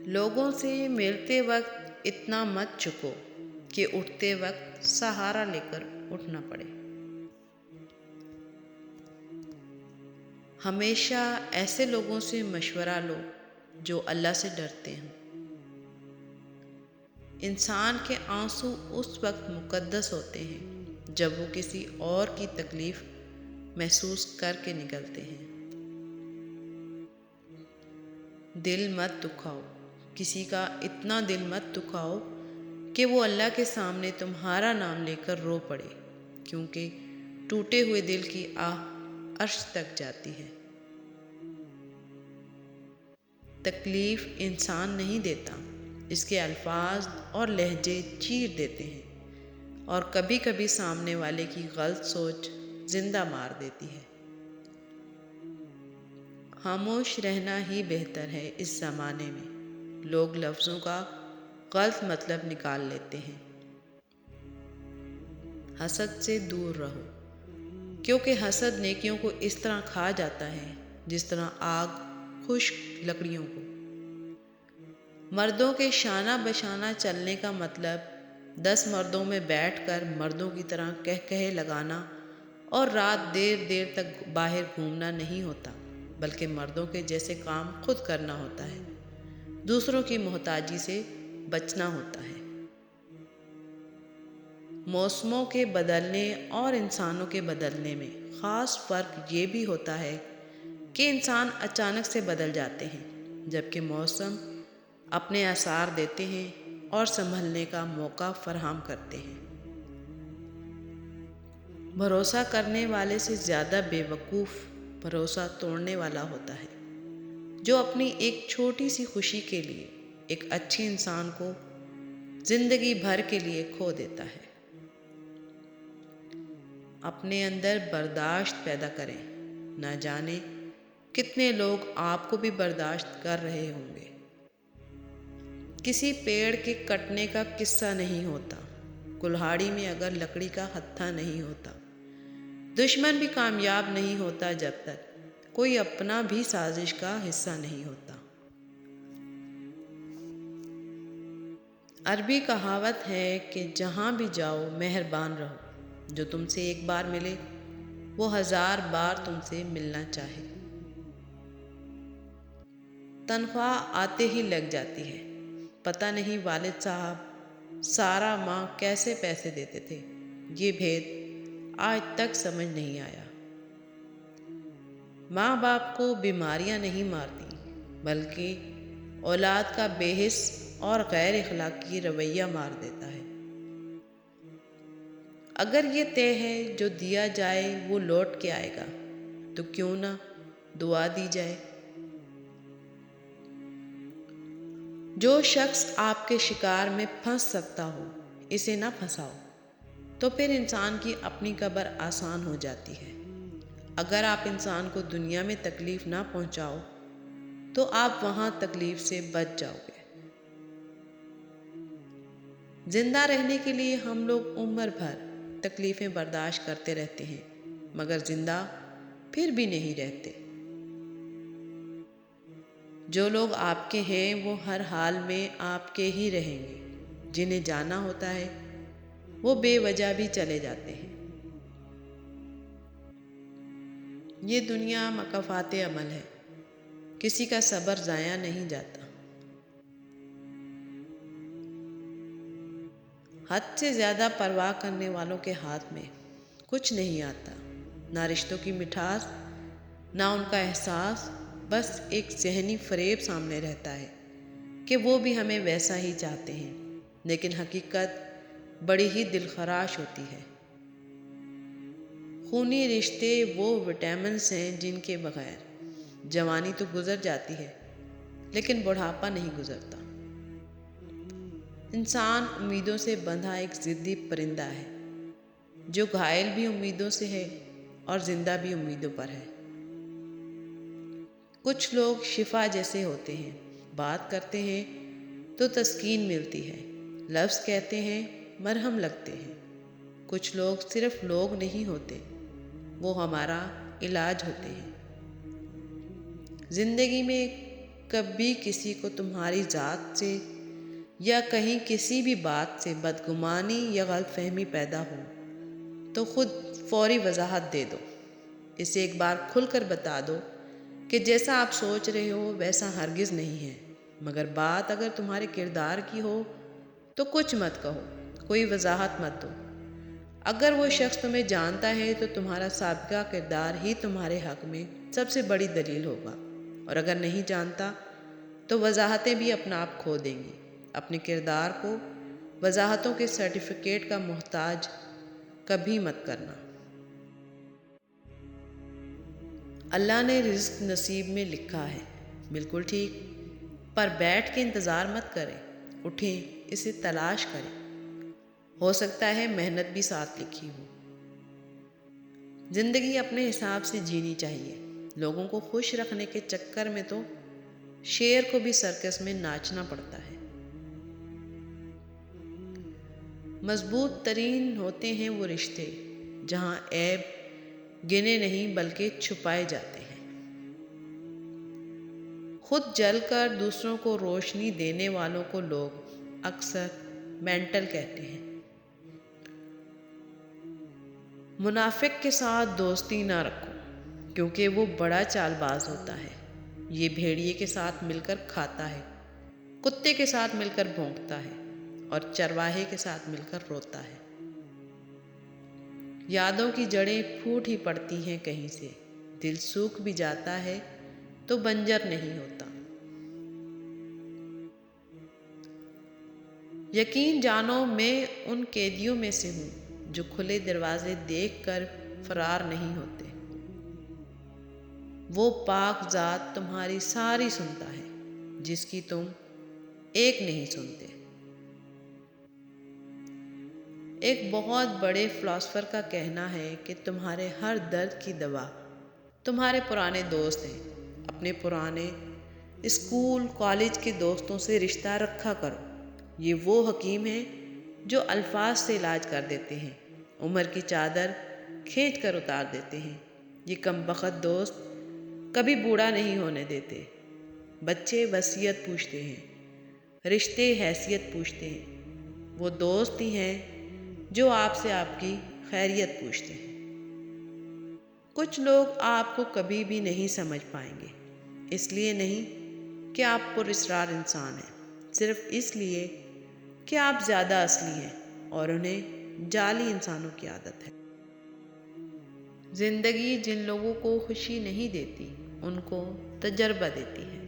لوگوں سے ملتے وقت اتنا مت چکو کہ اٹھتے وقت سہارا لے کر اٹھنا پڑے۔ ہمیشہ ایسے لوگوں سے مشورہ لو جو اللہ سے ڈرتے ہیں۔ انسان کے آنسو اس وقت مقدس ہوتے ہیں جب وہ کسی اور کی تکلیف محسوس کر کے نکلتے ہیں۔ دل مت دکھاؤ، کسی کا اتنا دل مت دکھاؤ کہ وہ اللہ کے سامنے تمہارا نام لے کر رو پڑے، کیونکہ ٹوٹے ہوئے دل کی آہ عرش تک جاتی ہے۔ تکلیف انسان نہیں دیتا، اس کے الفاظ اور لہجے چیر دیتے ہیں، اور کبھی کبھی سامنے والے کی غلط سوچ زندہ مار دیتی ہے۔ خاموش رہنا ہی بہتر ہے۔ اس زمانے میں لوگ لفظوں کا غلط مطلب نکال لیتے ہیں۔ حسد سے دور رہو، کیونکہ حسد نیکیوں کو اس طرح کھا جاتا ہے جس طرح آگ خشک لکڑیوں کو۔ مردوں کے شانہ بشانہ چلنے کا مطلب 10 مردوں میں بیٹھ کر مردوں کی طرح کہے لگانا اور رات دیر دیر تک باہر گھومنا نہیں ہوتا، بلکہ مردوں کے جیسے کام خود کرنا ہوتا ہے، دوسروں کی محتاجی سے بچنا ہوتا ہے۔ موسموں کے بدلنے اور انسانوں کے بدلنے میں خاص فرق یہ بھی ہوتا ہے کہ انسان اچانک سے بدل جاتے ہیں، جبکہ موسم اپنے آثار دیتے ہیں اور سنبھلنے کا موقع فراہم کرتے ہیں۔ بھروسہ کرنے والے سے زیادہ بے وقوف بھروسہ توڑنے والا ہوتا ہے، جو اپنی ایک چھوٹی سی خوشی کے لیے ایک اچھے انسان کو زندگی بھر کے لیے کھو دیتا ہے۔ اپنے اندر برداشت پیدا کریں، نہ جانے کتنے لوگ آپ کو بھی برداشت کر رہے ہوں گے۔ کسی پیڑ کے کٹنے کا قصہ نہیں ہوتا، کلہاڑی میں اگر لکڑی کا ہتھا نہیں ہوتا۔ دشمن بھی کامیاب نہیں ہوتا جب تک کوئی اپنا بھی سازش کا حصہ نہیں ہوتا۔ عربی کہاوت ہے کہ جہاں بھی جاؤ مہربان رہو، جو تم سے ایک بار ملے وہ 1000 بار تم سے ملنا چاہے۔ تنخواہ آتے ہی لگ جاتی ہے، پتہ نہیں والد صاحب سارا ماہ کیسے پیسے دیتے تھے، یہ بھید آج تک سمجھ نہیں آیا۔ ماں باپ کو بیماریاں نہیں مارتی، بلکہ اولاد کا بے حس اور غیر اخلاقی رویہ مار دیتا ہے۔ اگر یہ طے ہے جو دیا جائے وہ لوٹ کے آئے گا، تو کیوں نہ دعا دی جائے۔ جو شخص آپ کے شکار میں پھنس سکتا ہو اسے نہ پھنساؤ، تو پھر انسان کی اپنی قبر آسان ہو جاتی ہے۔ اگر آپ انسان کو دنیا میں تکلیف نہ پہنچاؤ تو آپ وہاں تکلیف سے بچ جاؤ گے۔ زندہ رہنے کے لیے ہم لوگ عمر بھر تکلیفیں برداشت کرتے رہتے ہیں، مگر زندہ پھر بھی نہیں رہتے۔ جو لوگ آپ کے ہیں وہ ہر حال میں آپ کے ہی رہیں گے، جنہیں جانا ہوتا ہے وہ بے وجہ بھی چلے جاتے ہیں۔ یہ دنیا مکافات عمل ہے، کسی کا صبر ضائع نہیں جاتا۔ حد سے زیادہ پرواہ کرنے والوں کے ہاتھ میں کچھ نہیں آتا، نہ رشتوں کی مٹھاس، نہ ان کا احساس، بس ایک ذہنی فریب سامنے رہتا ہے کہ وہ بھی ہمیں ویسا ہی چاہتے ہیں، لیکن حقیقت بڑی ہی دلخراش ہوتی ہے۔ خونی رشتے وہ وٹامنس ہیں جن کے بغیر جوانی تو گزر جاتی ہے لیکن بڑھاپا نہیں گزرتا۔ انسان امیدوں سے بندھا ایک ضدی پرندہ ہے، جو گھائل بھی امیدوں سے ہے اور زندہ بھی امیدوں پر ہے۔ کچھ لوگ شفا جیسے ہوتے ہیں، بات کرتے ہیں تو تسکین ملتی ہے، لفظ کہتے ہیں مرہم لگتے ہیں۔ کچھ لوگ صرف لوگ نہیں ہوتے، وہ ہمارا علاج ہوتے ہیں۔ زندگی میں کبھی کسی کو تمہاری ذات سے یا کہیں کسی بھی بات سے بدگمانی یا غلط فہمی پیدا ہو تو خود فوری وضاحت دے دو۔ اسے ایک بار کھل کر بتا دو کہ جیسا آپ سوچ رہے ہو ویسا ہرگز نہیں ہے، مگر بات اگر تمہارے کردار کی ہو تو کچھ مت کہو، کوئی وضاحت مت دو۔ اگر وہ شخص تمہیں جانتا ہے تو تمہارا سابقہ کردار ہی تمہارے حق میں سب سے بڑی دلیل ہوگا، اور اگر نہیں جانتا تو وضاحتیں بھی اپنا آپ کھو دیں گی۔ اپنے کردار کو وضاحتوں کے سرٹیفکیٹ کا محتاج کبھی مت کرنا۔ اللہ نے رزق نصیب میں لکھا ہے، بالکل ٹھیک، پر بیٹھ کے انتظار مت کریں، اٹھیں، اسے تلاش کریں۔ ہو سکتا ہے محنت بھی ساتھ لکھی ہو۔ زندگی اپنے حساب سے جینی چاہیے۔ لوگوں کو خوش رکھنے کے چکر میں تو شیر کو بھی سرکس میں ناچنا پڑتا ہے۔ مضبوط ترین ہوتے ہیں وہ رشتے جہاں عیب گنے نہیں بلکہ چھپائے جاتے ہیں۔ خود جل کر دوسروں کو روشنی دینے والوں کو لوگ اکثر مینٹل کہتے ہیں۔ منافق کے ساتھ دوستی نہ رکھو کیونکہ وہ بڑا چال باز ہوتا ہے۔ یہ بھیڑیے کے ساتھ مل کر کھاتا ہے، کتے کے ساتھ مل کر بھونکتا ہے اور چرواہے کے ساتھ مل کر روتا ہے۔ یادوں کی جڑیں پھوٹ ہی پڑتی ہیں کہیں سے، دل سوکھ بھی جاتا ہے تو بنجر نہیں ہوتا۔ یقین جانو میں ان قیدیوں میں سے ہوں جو کھلے دروازے دیکھ کر فرار نہیں ہوتے۔ وہ پاک ذات تمہاری ساری سنتا ہے جس کی تم ایک نہیں سنتے۔ ایک بہت بڑے فلاسفر کا کہنا ہے کہ تمہارے ہر درد کی دوا تمہارے پرانے دوست ہیں۔ اپنے پرانے اسکول کالج کے دوستوں سے رشتہ رکھا کرو۔ یہ وہ حکیم ہیں جو الفاظ سے علاج کر دیتے ہیں، عمر کی چادر کھینچ کر اتار دیتے ہیں۔ یہ کم بخت دوست کبھی بوڑھا نہیں ہونے دیتے۔ بچے وصیت پوچھتے ہیں، رشتے حیثیت پوچھتے ہیں، وہ دوست ہی ہیں جو آپ سے آپ کی خیریت پوچھتے ہیں۔ کچھ لوگ آپ کو کبھی بھی نہیں سمجھ پائیں گے، اس لیے نہیں کہ آپ پر اسرار انسان ہیں، صرف اس لیے کہ آپ زیادہ اصلی ہیں اور انہیں جعلی انسانوں کی عادت ہے۔ زندگی جن لوگوں کو خوشی نہیں دیتی ان کو تجربہ دیتی ہے۔